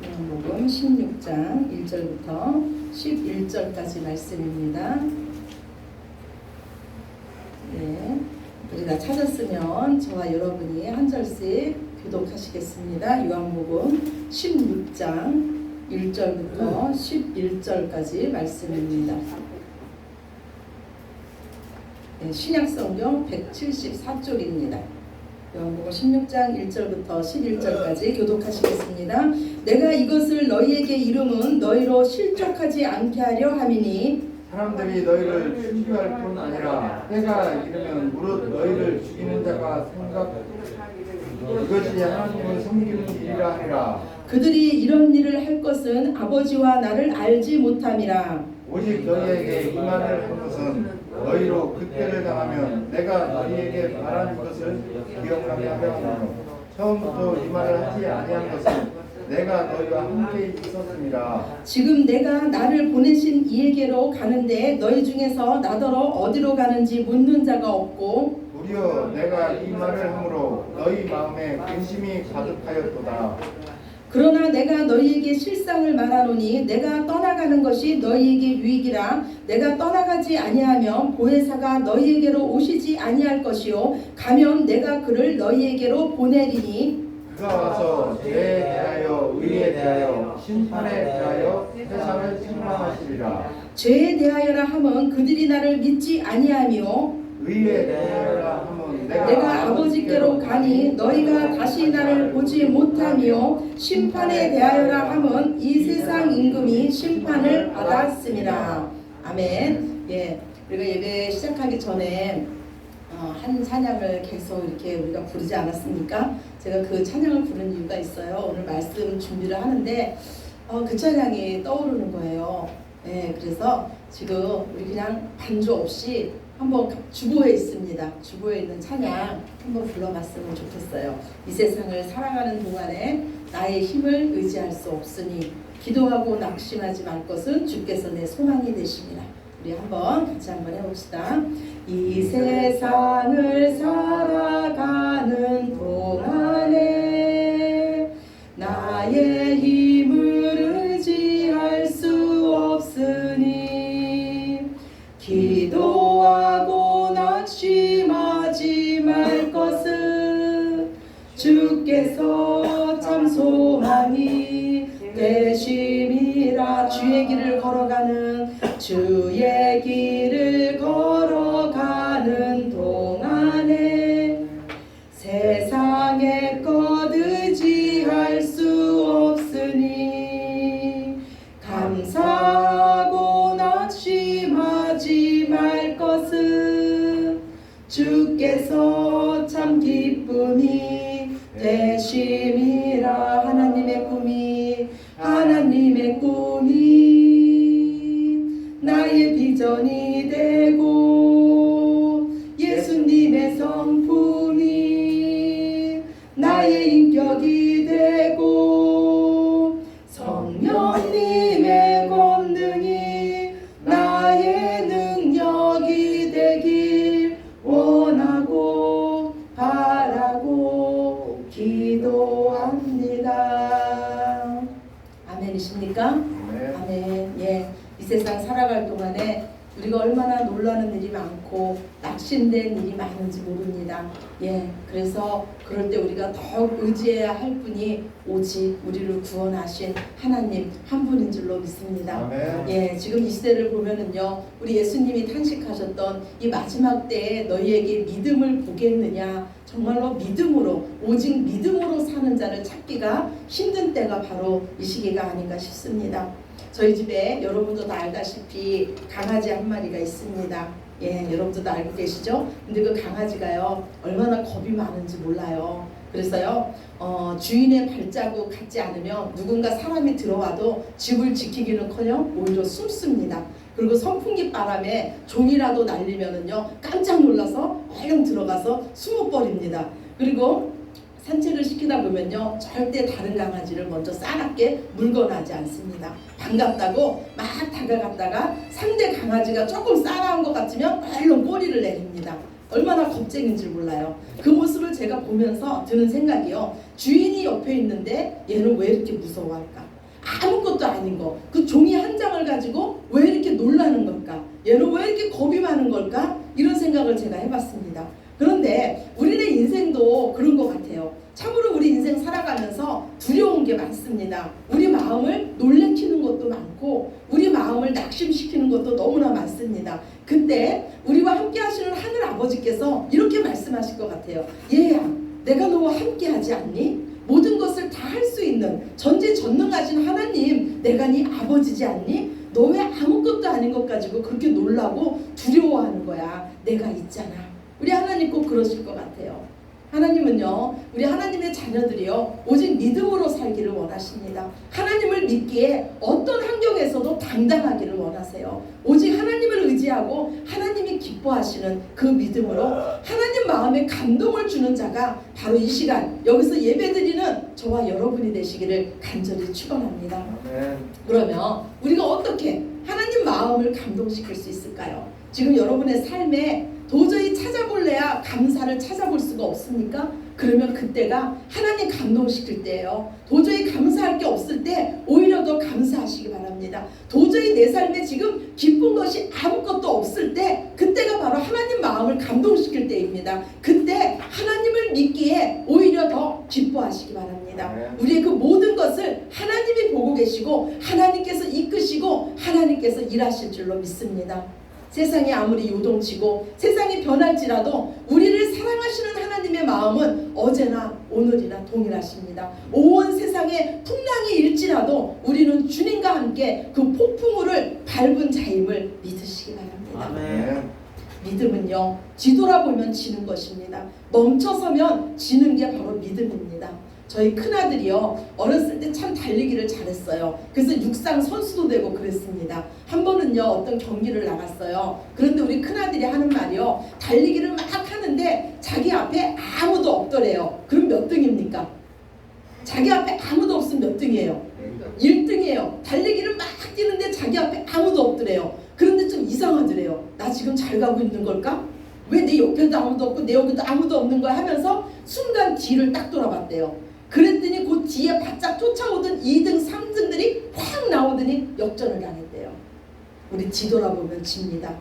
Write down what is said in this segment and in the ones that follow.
요한복음 16장 1절부터 11절까지 말씀입니다. 네, 우리 다 찾았으면 저와 여러분이 한 절씩 교독하시겠습니다. 요한복음 16장 1절부터 11절까지 말씀입니다. 네, 신약성경 174쪽입니다. 요한복음 16장 1절부터 11절까지 교독하시겠습니다. 내가 이것을 너희에게 이름은 너희로 실족하지 않게 하려 함이니 사람들이 너희를 추기할 뿐 아니라 때가 이르면 무릇 너희를 죽이는 자가 생각 이것이 하나님을 섬기는 일이라 하니라. 그들이 이런 일을 할 것은 아버지와 나를 알지 못함이라. 오직 너희에게 이 말을 한 것은 너희로 그때를 당하면 내가 너희에게 말한 것을 기억하게 하려 함이요 처음부터 이 말을 하지 아니한 것은 내가 너희와 함께 있었습니다. 지금 내가 나를 보내신 이에게로 가는데 너희 중에서 나더러 어디로 가는지 묻는 자가 없고 도리어 내가 이 말을 함으로 너희 마음에 근심이 가득하였도다. 그러나 내가 너희에게 실상을 말하노니 내가 떠나가는 것이 너희에게 유익이라. 내가 떠나가지 아니하면 보혜사가 너희에게로 오시지 아니할 것이요 가면 내가 그를 너희에게로 보내리니 그가 와서 죄에 대하여 의에 대하여 심판에 대하여 세상을 책망하시리라. 죄에 대하여라 함은 그들이 나를 믿지 아니하며 의에 대하여라 함은 내가 아버지께로 가니 너희가 다시 나를 보지 못하며 심판에 대하여라 함은 이 세상 임금이 심판을 받았음이라. 아멘. 예, 우리가 예배 시작하기 전에 한 찬양을 계속 이렇게 우리가 부르지 않았습니까? 제가 그 찬양을 부른 이유가 있어요. 오늘 말씀 준비를 하는데 그 찬양이 떠오르는 거예요. 예, 그래서 지금 우리 그냥 반주 없이 한번 주보에 있습니다. 주보에 있는 찬양 한번 불러봤으면 좋겠어요. 이 세상을 살아가는 동안에 나의 힘을 의지할 수 없으니 기도하고 낙심하지 말 것은 주께서 내 소망이 되시니라. 우리 같이 한번 해봅시다. 이 세상을 살아가는 동안에 나의 힘을 의지할 수 없으니 기도하고 낙심하지 말 것은 주께서 참 소망이 되심이라. 주의 길을 걸어가는 동안에 세상의 것 의지할 수 없으니 감사하고 낙심하지 말 것은 주께서 참 기쁨이 되심이라. 하나님의 꿈이 나의 비전이 되고 예수님의 성품이 나의 인격이 되고 성령님의 권능이 나의 능력이 되길 원하고 바라고 기도합니다. 아멘이십니까? 네. 아멘. 예, 이 세상 살아갈 동안에 우리가 얼마나 놀라는 일이 많고 낙심된 일이 많은지 모릅니다. 예, 그래서 그럴 때 우리가 더욱 의지해야 할 분이 오직 우리를 구원하신 하나님 한 분인 줄로 믿습니다. 아멘. 예, 지금 이 시대를 보면은요, 우리 예수님이 탄식하셨던 이 마지막 때에 너희에게 믿음을 보겠느냐, 정말로 믿음으로, 오직 믿음으로 사는 자를 찾기가 힘든 때가 바로 이 시기가 아닌가 싶습니다. 저희 집에 여러분도 다 알다시피 강아지 한 마리가 있습니다. 예, 여러분도 다 알고 계시죠? 근데 그 강아지가요, 얼마나 겁이 많은지 몰라요. 그래서요, 주인의 발자국 같지 않으면 누군가 사람이 들어와도 집을 지키기는커녕 오히려 숨습니다. 그리고 선풍기 바람에 종이라도 날리면은요, 깜짝 놀라서 얼른 들어가서 숨어버립니다. 그리고 산책을 시키다 보면요, 절대 다른 강아지를 먼저 싸납게 물건하지 않습니다. 반갑다고 막 다가갔다가 상대 강아지가 조금 싸나운 것 같으면 얼른 꼬리를 내립니다. 얼마나 겁쟁인지 몰라요. 그 모습을 제가 보면서 드는 생각이요. 주인이 옆에 있는데 얘는 왜 이렇게 무서워할까? 아무것도 아닌 거. 그 종이 한 장을 가지고 왜 이렇게 놀라는 걸까? 얘는 왜 이렇게 겁이 많은 걸까? 이런 생각을 제가 해봤습니다. 그런데 우리의 인생도 그런 것 같아요. 참으로 우리 인생 살아가면서 두려운 게 많습니다. 우리 마음을 놀래키는 것도 많고 우리 마음을 낙심시키는 것도 너무나 많습니다. 근데 우리와 함께 하시는 하늘 아버지께서 이렇게 말씀하실 것 같아요. 얘야, 내가 너와 함께 하지 않니? 모든 것을 다 할 수 있는 전지전능하신 하나님, 내가 네 아버지지 않니? 너 왜 아무것도 아닌 것 가지고 그렇게 놀라고 두려워하는 거야? 내가 있잖아. 우리 하나님 꼭 그러실 것 같아요. 하나님은요, 우리 하나님의 자녀들이요, 오직 믿음으로 살기를 원하십니다. 하나님을 믿기에 어떤 환경에서도 당당하기를 원하세요. 오직 하나님을 의지하고 하나님이 기뻐하시는 그 믿음으로 하나님 마음에 감동을 주는 자가 바로 이 시간 여기서 예배드리는 저와 여러분이 되시기를 간절히 축원합니다. 그러면 우리가 어떻게 하나님 마음을 감동시킬 수 있을까요? 지금 여러분의 삶에 도저히 찾아볼래야 감사를 찾아볼 수가 없습니까? 그러면 그때가 하나님 감동시킬 때예요. 도저히 감사할 게 없을 때 오히려 더 감사하시기 바랍니다. 도저히 내 삶에 지금 기쁜 것이 아무것도 없을 때 그때가 바로 하나님 마음을 감동시킬 때입니다. 그때 하나님을 믿기에 오히려 더 기뻐하시기 바랍니다. 우리의 그 모든 것을 하나님이 보고 계시고 하나님께서 이끄시고 하나님께서 일하실 줄로 믿습니다. 세상이 아무리 요동치고 세상이 변할지라도 우리를 사랑하시는 하나님의 마음은 언제나 오늘이나 동일하십니다. 온 세상에 풍랑이 일지라도 우리는 주님과 함께 그 폭풍우를 밟은 자임을 믿으시기 바랍니다. 아멘. 믿음은요, 뒤돌아보면 지는 것입니다. 멈춰서면 지는 게 바로 믿음입니다. 저희 큰아들이요, 어렸을 때 참 달리기를 잘했어요. 그래서 육상 선수도 되고 그랬습니다. 한 번은요, 어떤 경기를 나갔어요. 그런데 우리 큰아들이 하는 말이요, 달리기를 막 하는데 자기 앞에 아무도 없더래요. 그럼 몇 등입니까? 자기 앞에 아무도 없으면 몇 등이에요? 1등이에요. 달리기를 막 뛰는데 자기 앞에 아무도 없더래요. 그런데 좀 이상하더래요. 나 지금 잘 가고 있는 걸까? 왜 내 옆에도 아무도 없고 내 옆에도 아무도 없는 거야 하면서 순간 뒤를 딱 돌아봤대요. 그랬더니 그 뒤에 바짝 쫓아오던 2등, 3등들이 확 나오더니 역전을 당했대요. 우리 뒤돌아보면 집니다.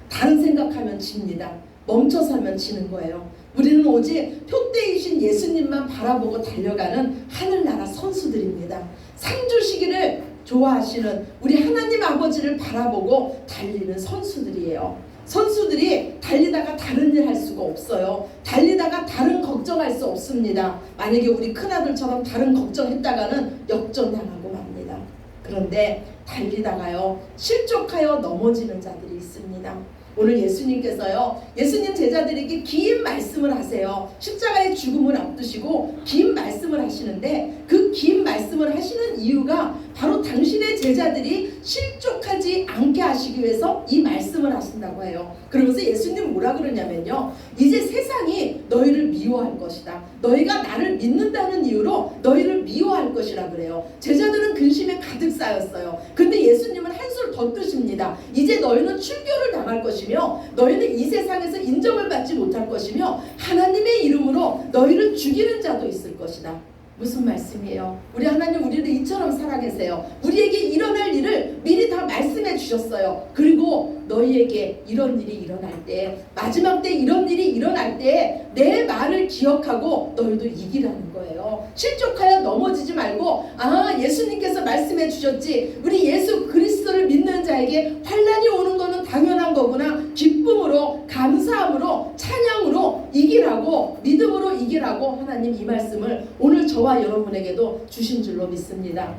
다른 생각하면 집니다. 멈춰서면 지는 거예요. 우리는 오직 표대이신 예수님만 바라보고 달려가는 하늘나라 선수들입니다. 상 주시기를 좋아하시는 우리 하나님 아버지를 바라보고 달리는 선수들이에요. 선수들이 달리다가 다른 일 할 수가 없어요. 달리다가 다른 걱정할 수 없습니다. 만약에 우리 큰아들처럼 다른 걱정했다가는 역전당하고 맙니다. 그런데 달리다가요, 실족하여 넘어지는 자들이 있습니다. 오늘 예수님께서요, 예수님 제자들에게 긴 말씀을 하세요. 십자가의 죽음을 앞두시고 긴 말씀을 하시는데 그 긴 말씀을 하시는 이유가 바로 당신의 제자들이 실족하지 않게 하시기 위해서 이 말씀을 하신다고 해요. 그러면서 예수님 뭐라 그러냐면요, 이제 세상이 너희를 미워할 것이다. 너희가 나를 믿는다는 이유로 너희를 미워할 것이라 그래요. 제자들은 근심에 가득 쌓였어요. 근데 예수님은 한술 더 뜨십니다. 이제 너희는 출교를 당할 것이며 너희는 이 세상에서 인정을 받지 못할 것이며 하나님의 이름으로 너희를 죽이는 자도 있을 것이다. 무슨 말씀이에요? 우리 하나님 우리를 이처럼 사랑하세요. 우리에게 일어날 일을 미리 다 말씀해 주셨어요. 그리고 너희에게 이런 일이 일어날 때, 마지막 때 이런 일이 일어날 때 내 말을 기억하고 너희도 이기라는 거예요. 실족하여 넘어지지 말고, 아, 예수님께서 말씀해 주셨지, 우리 예수 그리스도를 믿는 자에게 환난이 오는 거는 당연한 거구나. 기쁨으로, 감사함으로, 찬양으로 이기라고, 믿음으로 이기라고 하나님 이 말씀을 오늘 저와 여러분에게도 주신 줄로 믿습니다.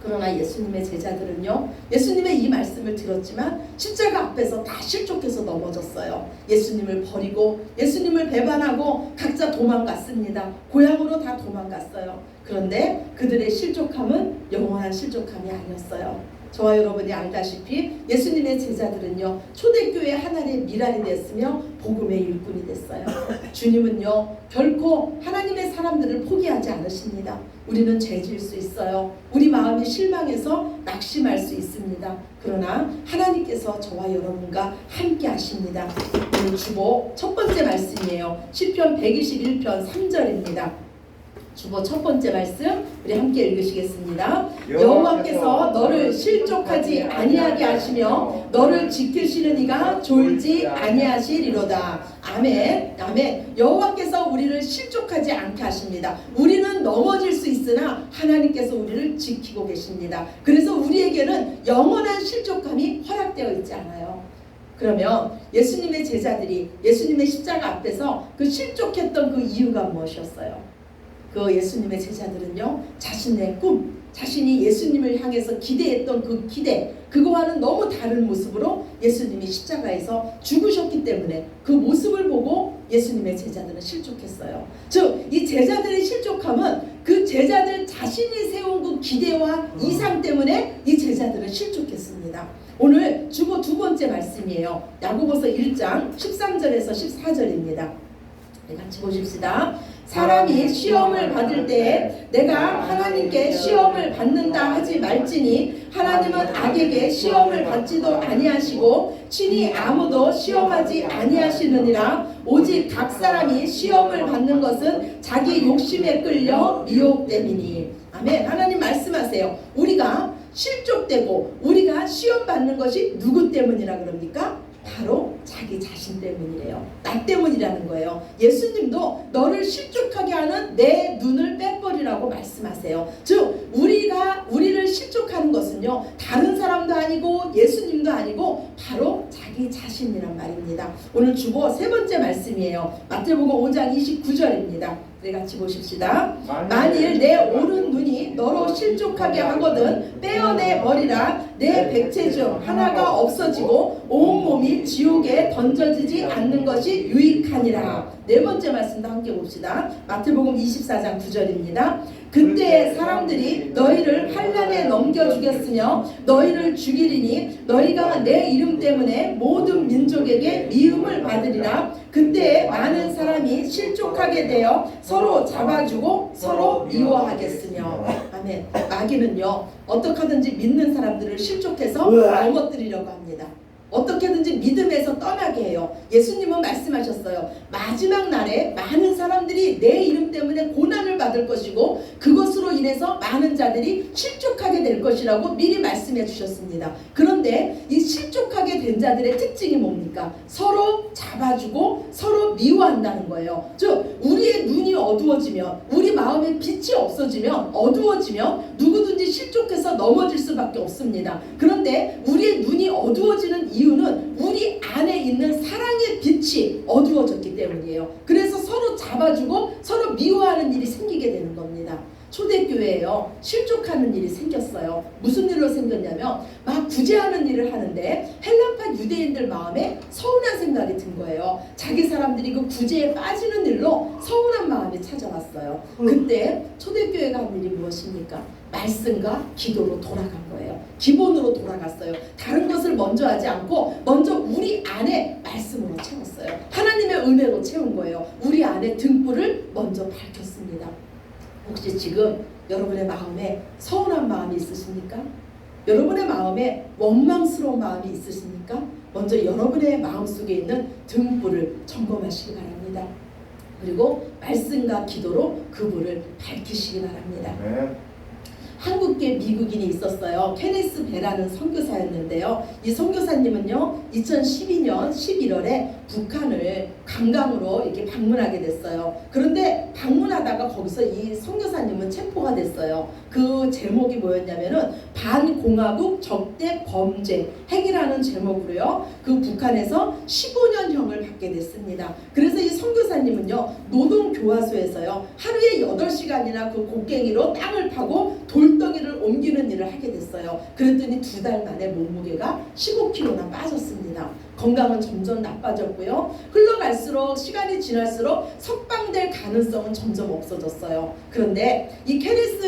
그러나 예수님의 제자들은요, 예수님의 이 말씀을 들었지만 십자가 앞에서 다 실족해서 넘어졌어요. 예수님을 버리고 예수님을 배반하고 각자 도망갔습니다. 고향으로 다 도망갔어요. 그런데 그들의 실족함은 영원한 실족함이 아니었어요. 저와 여러분이 알다시피 예수님의 제자들은요, 초대교회 하나의 미랄이 됐으며 복음의 일꾼이 됐어요. 주님은요 결코 하나님의 사람들을 포기하지 않으십니다. 우리는 죄질 수 있어요. 우리 마음이 실망해서 낙심할 수 있습니다. 그러나 하나님께서 저와 여러분과 함께 하십니다. 오늘 주보 첫 번째 말씀이에요. 시편 121편 3절입니다. 주보 첫 번째 말씀 우리 함께 읽으시겠습니다. 여호와께서 너를 실족하지 아니하게 하시며 너를 지키시는 이가 졸지 아니하시리로다. 아멘. 아멘. 여호와께서 우리를 실족하지 않게 하십니다. 우리는 넘어질 수 있으나 하나님께서 우리를 지키고 계십니다. 그래서 우리에게는 영원한 실족감이 허락되어 있지 않아요. 그러면 예수님의 제자들이 예수님의 십자가 앞에서 그 실족했던 그 이유가 무엇이었어요? 그 예수님의 제자들은요 자신의 꿈, 자신이 예수님을 향해서 기대했던 그 기대, 그거와는 너무 다른 모습으로 예수님이 십자가에서 죽으셨기 때문에 그 모습을 보고 예수님의 제자들은 실족했어요. 즉 이 제자들의 실족함은 그 제자들 자신이 세운 그 기대와 이상 때문에 이 제자들은 실족했습니다. 오늘 주보 두 번째 말씀이에요. 야고보서 1장 13절에서 14절입니다. 같이 보십시다. 사람이 시험을 받을 때 내가 하나님께 시험을 받는다 하지 말지니 하나님은 악에게 시험을 받지도 아니하시고 친히 아무도 시험하지 아니하시느니라. 오직 각 사람이 시험을 받는 것은 자기 욕심에 끌려 미혹됨이니. 아멘. 하나님 말씀하세요. 우리가 실족되고 우리가 시험 받는 것이 누구 때문이라 그럽니까? 바로 자기 자신 때문이래요. 나 때문이라는 거예요. 예수님도 너를 실족하게 하는 내 눈을 빼버리라고 말씀하세요. 즉 우리를 실족하는 것은요 다른 사람도 아니고 예수님도 아니고 바로 자기 자신이란 말입니다. 오늘 주보 세 번째 말씀이에요. 마태복음 5장 29절입니다. 우리 같이 보십시다. 만일 내 오른 눈이 너로 실족하게 하거든 빼어내 버리라. 내 백체 중 하나가 없어지고 온몸이 지옥에 던져지지 않는 것이 유익하니라. 네 번째 말씀도 함께 봅시다. 마태복음 24장 9절입니다. 그때 사람들이 너희를 환난에 넘겨주겠으며 너희를 죽이리니 너희가 내 이름 때문에 모든 민족에게 미움을 받으리라. 그때 많은 사람이 실족하게 되어 서로 잡아주고 서로 미워하겠으며. 아멘. 마귀는요 어떻게 하든지 믿는 사람들을 실족해서 넘어뜨리려고 합니다. 어떻게든지 믿음에서 떠나게 해요. 예수님은 말씀하셨어요. 마지막 날에 많은 사람들이 내 이름 때문에 고난을 받을 것이고 그것으로 인해서 많은 자들이 실족하게 될 것이라고 미리 말씀해 주셨습니다. 그런데 이 실족하게 된 자들의 특징이 뭡니까? 서로 잡아주고 서로 미워한다는 거예요. 즉 우리의 눈이 어두워지면, 우리 마음에 빛이 없어지면, 어두워지면 누구든지 실족해서 넘어질 수밖에 없습니다. 그런데 우리의 눈이 어두워지는 이유는 우리 안에 있는 사랑의 빛이 어두워졌기 때문이에요. 그래서 서로 잡아주고 서로 미워하는 일이 생기게 되는 겁니다. 초대교회에요 실족하는 일이 생겼어요. 무슨 일로 생겼냐면 막 구제하는 일을 하는데 헬라파 유대인들 마음에 서운한 생각이 든 거예요. 자기 사람들이 그 구제에 빠지는 일로 서운한 마음이 찾아왔어요. 그때 초대교회가 한 일이 무엇입니까? 말씀과 기도로 돌아간 거예요. 기본으로 돌아갔어요. 다른 것을 먼저 하지 않고 먼저 우리 안에 말씀으로 채웠어요. 하나님의 은혜로 채운 거예요. 우리 안에 등불을 먼저 밝혔습니다. 혹시 지금 여러분의 마음에 서운한 마음이 있으십니까? 여러분의 마음에 원망스러운 마음이 있으십니까? 먼저 여러분의 마음속에 있는 등불을 점검하시기 바랍니다. 그리고 말씀과 기도로 그 불을 밝히시기 바랍니다. 한국계 미국인이 있었어요. 케네스 베라는 선교사였는데요. 이 선교사님은요 2012년 11월에 북한을 관광으로 이렇게 방문하게 됐어요. 그런데 방문하다가 거기서 이 선교사님은 체포가 됐어요. 그 제목이 뭐였냐면은 반공화국 적대 범죄 행위라는 제목으로요 그 북한에서 15년형을 받게 됐습니다. 그래서 이 선교사님은요 노동교화소에서요 하루에 8시간이나 그 곡괭이로 땅을 파고 돌덩이를 옮기는 일을 하게 됐어요. 그랬더니 2달 만에 몸무게가 15kg나 빠졌습니다. 건강은 점점 나빠졌고요. 흘러갈수록 시간이 지날수록 석방될 가능성은 점점 없어졌어요. 그런데 이 케네스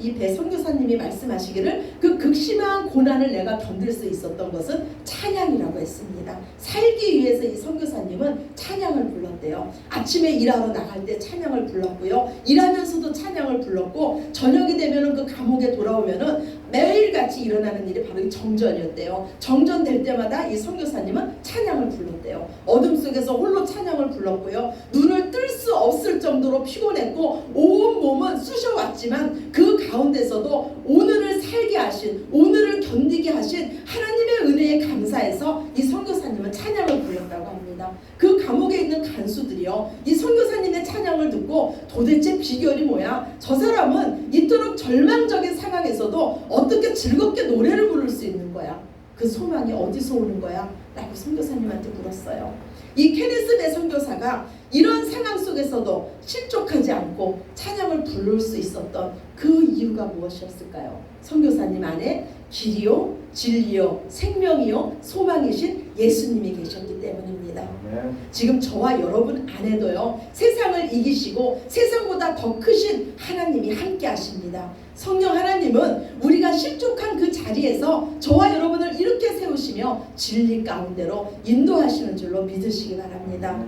이 배 선교사님이 말씀하시기를 그 극심한 고난을 내가 견딜 수 있었던 것은 찬양이라고 했습니다. 살기 위해서 이 선교사님은 찬양을 불렀대요. 아침에 일하러 나갈 때 찬양을 불렀고요. 일하면서도 찬양을 불렀고 저녁이 되면은 그 감옥에 돌아오면은 매일같이 일어나는 일이 바로 이 정전이었대요. 정전될 때마다 이 선교사님은 찬양을 불렀대요. 어둠 속에서 홀로 찬양을 불렀고요. 눈을 뜰 수 없을 정도로 피곤했고 온 몸은 쑤셔왔지만 그 가운데서도 오늘을 살게 하신, 오늘을 견디게 하신 하나님의 은혜에 감사해서 이 선교사님은 찬양을 불렀다고 합니다. 그 감옥에 있는 간수들이요, 이 선교사님의 찬양을 듣고 도대체 비결이 뭐야? 저 사람은 이토록 절망적인 상황에서도 어떻게 즐겁게 노래를 부를 수 있는 거야? 그 소망이 어디서 오는 거야? 라고 선교사님한테 물었어요. 이 케네스 배 선교사가 이런 상황 속에서도 실족하지 않고 찬양을 부를 수 있었던 그 이유가 무엇이었을까요? 선교사님 안에 길이요, 진리요, 생명이요, 소망이신 예수님이 계셨기 때문입니다. 지금 저와 여러분 안에도요, 세상을 이기시고 세상보다 더 크신 하나님이 함께 하십니다. 성령 하나님은 우리가 실족한 그 자리에서 저와 여러분을 이렇게 세우시며 진리 가운데로 인도하시는 줄로 믿으시기 바랍니다.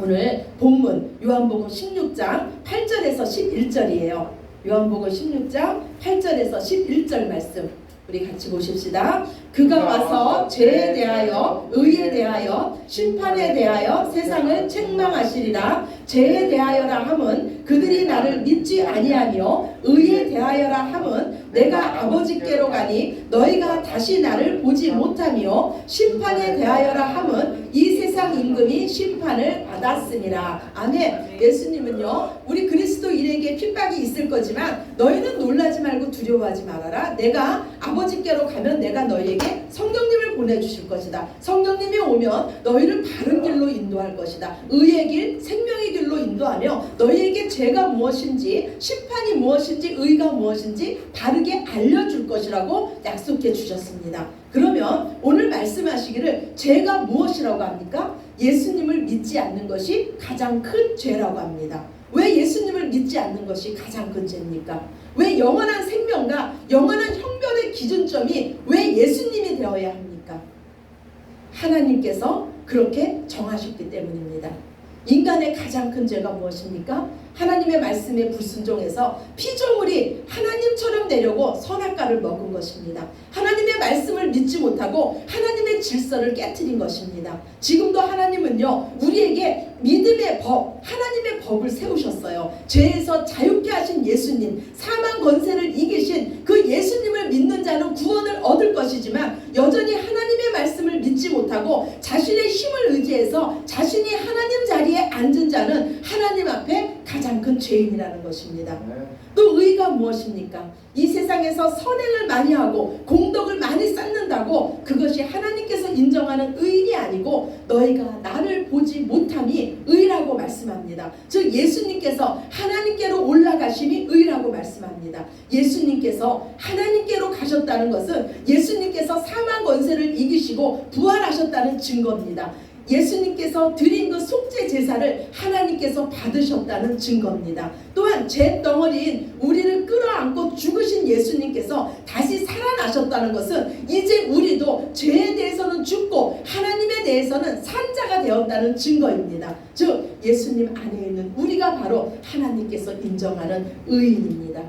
오늘 본문 요한복음 16장 8절에서 11절이에요. 요한복음 16장 8절에서 11절 말씀 우리 같이 보십시다. 그가 와서 죄에 대하여, 의에 대하여, 심판에 대하여 세상을 책망하시리라. 죄에 대하여라 함은 그들이 나를 믿지 아니하며, 의에 대하여라 함은 내가 아버지께로 가니 너희가 다시 나를 보지 못하며, 심판에 대하여라 함은 이 세상 임금이 심판을 받았으니라. 아멘. 예수님은요, 우리 그리스도인에게 핍박이 있을 거지만 너희는 놀라지 말고 두려워하지 말아라. 내가 아버지께로 가면 내가 너희에게 성령님을 보내주실 것이다. 성령님이 오면 너희를 바른 길로 인도할 것이다. 의의 길, 생명의 길로 인도하며 너희에게 죄가 무엇인지, 심판이 무엇인지, 의가 무엇인지 바르게 알려줄 것이라고 약속해 주셨습니다. 그러면 오늘 말씀하시기를 죄가 무엇이라고 합니까? 예수님을 믿지 않는 것이 가장 큰 죄라고 합니다. 왜 예수님을 믿지 않는 것이 가장 큰 죄입니까? 왜 영원한 생명과 영원한 형벌의 기준점이 왜 예수님이 되어야 합니까? 하나님께서 그렇게 정하셨기 때문입니다. 인간의 가장 큰 죄가 무엇입니까? 하나님의 말씀에 불순종해서 피조물이 하나님처럼 되려고 선악과를 먹은 것입니다. 하나님의 말씀을 믿지 못하고 하나님의 질서를 깨트린 것입니다. 지금도 하나님은요, 우리에게 믿음의 법, 하나님의 법을 세우셨어요. 죄에서 자유케 하신 예수님, 사망 권세를 이기신 그 예수님을 믿는 자는 구원을 얻을 것이지만 여전히 하나님의 말씀을 믿지 못하고 자신의 힘을 의지해서 자신이 하나님 자리에 앉은 자는 하나님 앞에 가장 큰 죄인이라는 것입니다. 또 의가 무엇입니까? 이 세상에서 선행을 많이 하고 공덕을 많이 쌓는다고 그것이 하나님께서 인정하는 의인이 아니고 너희가 나를 보지 못함이 의라고 말씀합니다. 즉 예수님께서 하나님께로 올라가심이 의라고 말씀합니다. 예수님께서 하나님께로 가셨다는 것은 예수님께서 사망 권세를 이기시고 부활하셨다는 증거입니다. 예수님께서 드린 그 속죄 제사를 하나님께서 받으셨다는 증거입니다. 또한 죄 덩어리인 우리를 끌어안고 죽으신 예수님께서 다시 살아나셨다는 것은 이제 우리도 죄에 대해서는 죽고 하나님에 대해서는 산 자가 되었다는 증거입니다. 즉 예수님 안에 있는 우리가 바로 하나님께서 인정하는 의인입니다.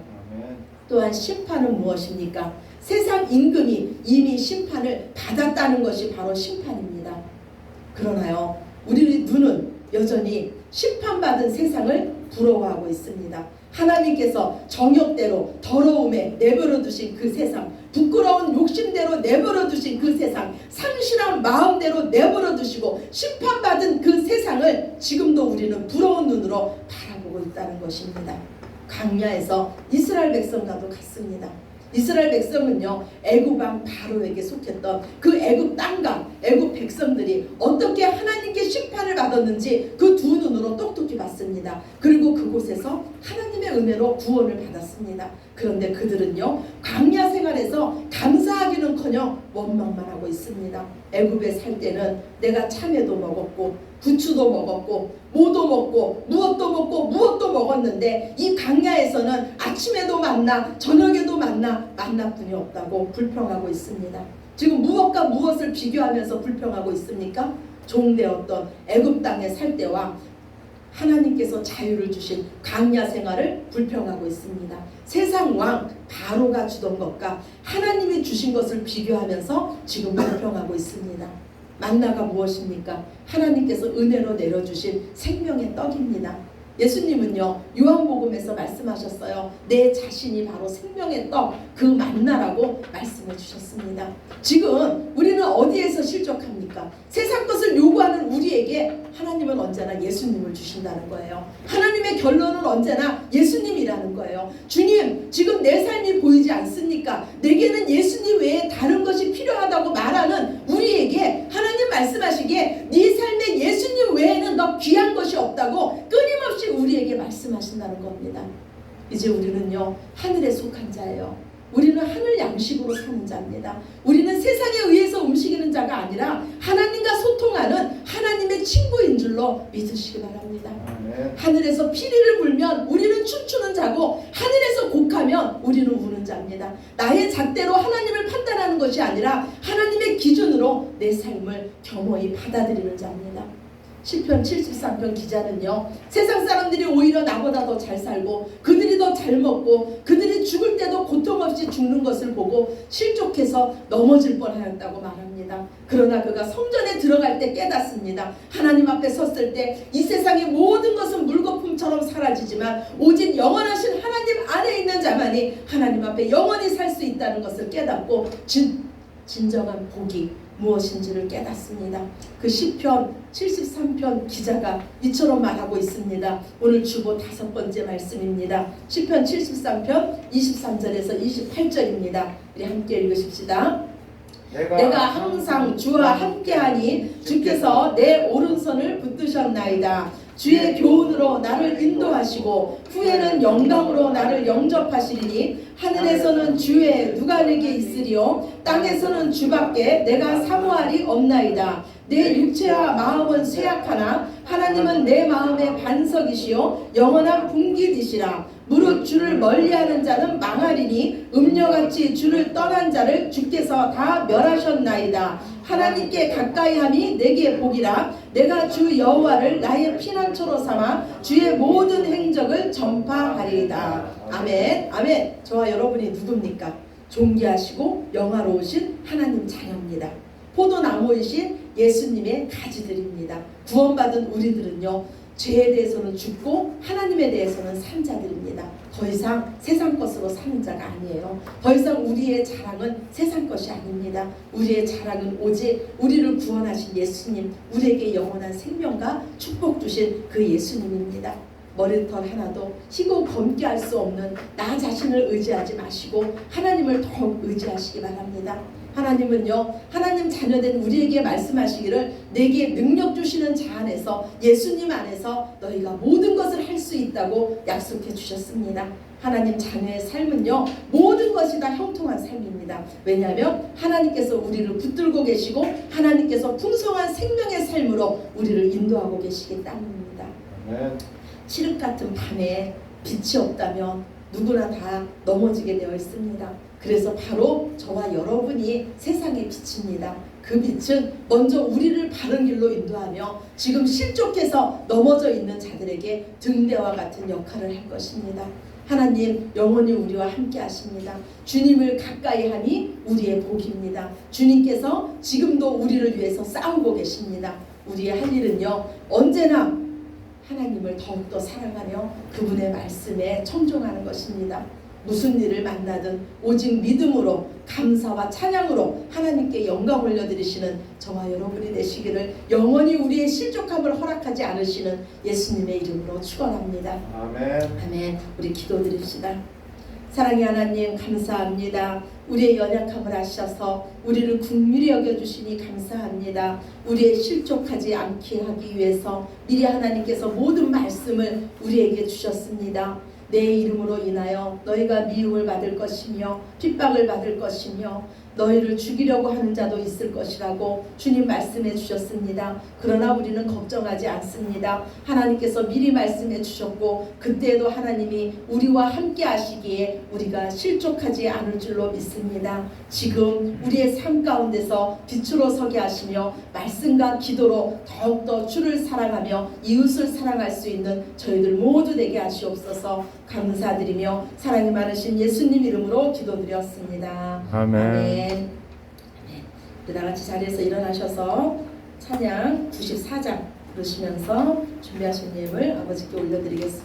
또한 심판은 무엇입니까? 세상 임금이 이미 심판을 받았다는 것이 바로 심판입니다. 그러나요, 우리 눈은 여전히 심판받은 세상을 부러워하고 있습니다. 하나님께서 정욕대로 더러움에 내버려 두신 그 세상, 부끄러운 욕심대로 내버려 두신 그 세상, 상실한 마음대로 내버려 두시고 심판받은 그 세상을 지금도 우리는 부러운 눈으로 바라보고 있다는 것입니다. 광야에서 이스라엘 백성과도 같습니다. 이스라엘 백성은요, 애굽 왕 바로에게 속했던 그 애굽 땅과 애굽 백성들이 어떻게 하나님께 심판을 받았는지 그 두 눈으로 똑똑히 봤습니다. 그리고 그곳에서 하나님의 은혜로 구원을 받았습니다. 그런데 그들은요, 광야 생활에서 감사하기는커녕 원망만 하고 있습니다. 애굽에 살 때는 내가 참외도 먹었고 부추도 먹었고 모도 먹고 무엇도 먹었는데 이 광야에서는 아침에도 만나 저녁에도 만나뿐이 없다고 불평하고 있습니다. 지금 무엇과 무엇을 비교하면서 불평하고 있습니까? 종되었던 애굽 땅에 살 때와 하나님께서 자유를 주신 광야 생활을 불평하고 있습니다. 세상 왕 바로가 주던 것과 하나님이 주신 것을 비교하면서 지금 불평하고 있습니다. 만나가 무엇입니까? 하나님께서 은혜로 내려주신 생명의 떡입니다. 예수님은요, 요한복음에서 말씀하셨어요. 내 자신이 바로 생명의 떡, 그 만나라고 말씀해 주셨습니다. 지금 우리는 어디에서 실족합니까? 세상 것을 요구하는 우리에게 하나님은 언제나 예수님을 주신다는 거예요. 하나님의 결론은 언제나 예수님이라는 거예요. 주님, 지금 내 삶이 보이지 않습니까? 내게는 예수님 외에 다른 것이 필요하다고 말하는 우리에게 하나님 말씀하시기에 네 삶에 예수님 외에는 더 귀한 것이 없다고 끊임없이 우리에게 말씀하신다는 겁니다. 이제 우리는요, 하늘에 속한 자예요. 우리는 하늘 양식으로 사는 자입니다. 우리는 세상에 의해서 움직이는 자가 아니라 하나님과 소통하는 하나님의 친구인 줄로 믿으시기 바랍니다. 하늘에서 피리를 불면 우리는 춤추는 자고 하늘에서 곡하면 우리는 우는 자입니다. 나의 잣대로 하나님을 판단하는 것이 아니라 하나님의 기준으로 내 삶을 겸허히 받아들이는 자입니다. 시편 73편 기자는요, 세상 사람들이 오히려 나보다 더 잘 살고 그들이 더 잘 먹고 그들이 죽을 때도 고통 없이 죽는 것을 보고 실족해서 넘어질 뻔하였다고 말합니다. 그러나 그가 성전에 들어갈 때 깨닫습니다. 하나님 앞에 섰을 때 이 세상의 모든 것은 물거품처럼 사라지지만 오직 영원하신 하나님 안에 있는 자만이 하나님 앞에 영원히 살 수 있다는 것을 깨닫고 진정한 복이 무엇인지를 깨닫습니다. 그 시편 73편 기자가 이처럼 말하고 있습니다. 오늘 주보 5번째 말씀입니다. 시편 73편 23절에서 28절입니다. 우리 함께 읽으십시다. 내가 항상 주와 함께하니 주께서 내 오른손을 붙드셨나이다. 주의 교훈으로 나를 인도하시고 후에는 영광으로 나를 영접하시리니 하늘에서는 주의 누가 내게 있으리요 땅에서는 주밖에 내가 사모하리 없나이다. 내 육체와 마음은 쇠약하나 하나님은 내 마음의 반석이시요 영원한 분깃이시라. 무릇 주를 멀리하는 자는 망하리니 음녀같이 주를 떠난 자를 주께서 다 멸하셨나이다. 하나님께 가까이함이 내게 복이라. 내가 주 여호와를 나의 피난처로 삼아 주의 모든 행적을 전파하리이다. 아멘. 아멘. 저와 여러분이 누굽니까? 존귀하시고 영화로우신 하나님 자녀입니다. 포도나무이신 예수님의 가지들입니다. 구원받은 우리들은요, 죄에 대해서는 죽고 하나님에 대해서는 산 자들입니다. 더 이상 세상 것으로 사는 자가 아니에요. 더 이상 우리의 자랑은 세상 것이 아닙니다. 우리의 자랑은 오직 우리를 구원하신 예수님, 우리에게 영원한 생명과 축복 주신 그 예수님입니다. 머리털 하나도 희고 검게 할 수 없는 나 자신을 의지하지 마시고 하나님을 더욱 의지하시기 바랍니다. 하나님은요, 하나님 자녀된 우리에게 말씀하시기를 내게 능력 주시는 자 안에서 예수님 안에서 너희가 모든 것을 할 수 있다고 약속해 주셨습니다. 하나님 자녀의 삶은요, 모든 것이 다 형통한 삶입니다. 왜냐하면 하나님께서 우리를 붙들고 계시고 하나님께서 풍성한 생명의 삶으로 우리를 인도하고 계시기 때문입니다. 칠흑 같은 밤에 빛이 없다면 누구나 다 넘어지게 되어 있습니다. 그래서 바로 저와 여러분이 세상의 빛입니다. 그 빛은 먼저 우리를 바른 길로 인도하며 지금 실족해서 넘어져 있는 자들에게 등대와 같은 역할을 할 것입니다. 하나님 영원히 우리와 함께 하십니다. 주님을 가까이 하니 우리의 복입니다. 주님께서 지금도 우리를 위해서 싸우고 계십니다. 우리의 할 일은요, 언제나 하나님을 더욱더 사랑하며 그분의 말씀에 청종하는 것입니다. 무슨 일을 만나든 오직 믿음으로 감사와 찬양으로 하나님께 영광 올려드리시는 저와 여러분이 되시기를 영원히 우리의 실족함을 허락하지 않으시는 예수님의 이름으로 축원합니다. 아멘. 아멘. 우리 기도드립시다. 사랑의 하나님 감사합니다. 우리의 연약함을 아셔서 우리를 긍휼히 여겨주시니 감사합니다. 우리의 실족하지 않게 하기 위해서 미리 하나님께서 모든 말씀을 우리에게 주셨습니다. 내 이름으로 인하여 너희가 미움을 받을 것이며 핍박을 받을 것이며 너희를 죽이려고 하는 자도 있을 것이라고 주님 말씀해 주셨습니다. 그러나 우리는 걱정하지 않습니다. 하나님께서 미리 말씀해 주셨고 그때에도 하나님이 우리와 함께 하시기에 우리가 실족하지 않을 줄로 믿습니다. 지금 우리의 삶 가운데서 빛으로 서게 하시며 말씀과 기도로 더욱더 주를 사랑하며 이웃을 사랑할 수 있는 저희들 모두 되게 하시옵소서. 감사드리며 사랑이 많으신 예수님 이름으로 기도드렸습니다. 아멘. 다 같이 자리에서 일어나셔서 찬양 94장 부르시면서 준비하신 예물 아버지께 올려드리겠습니다.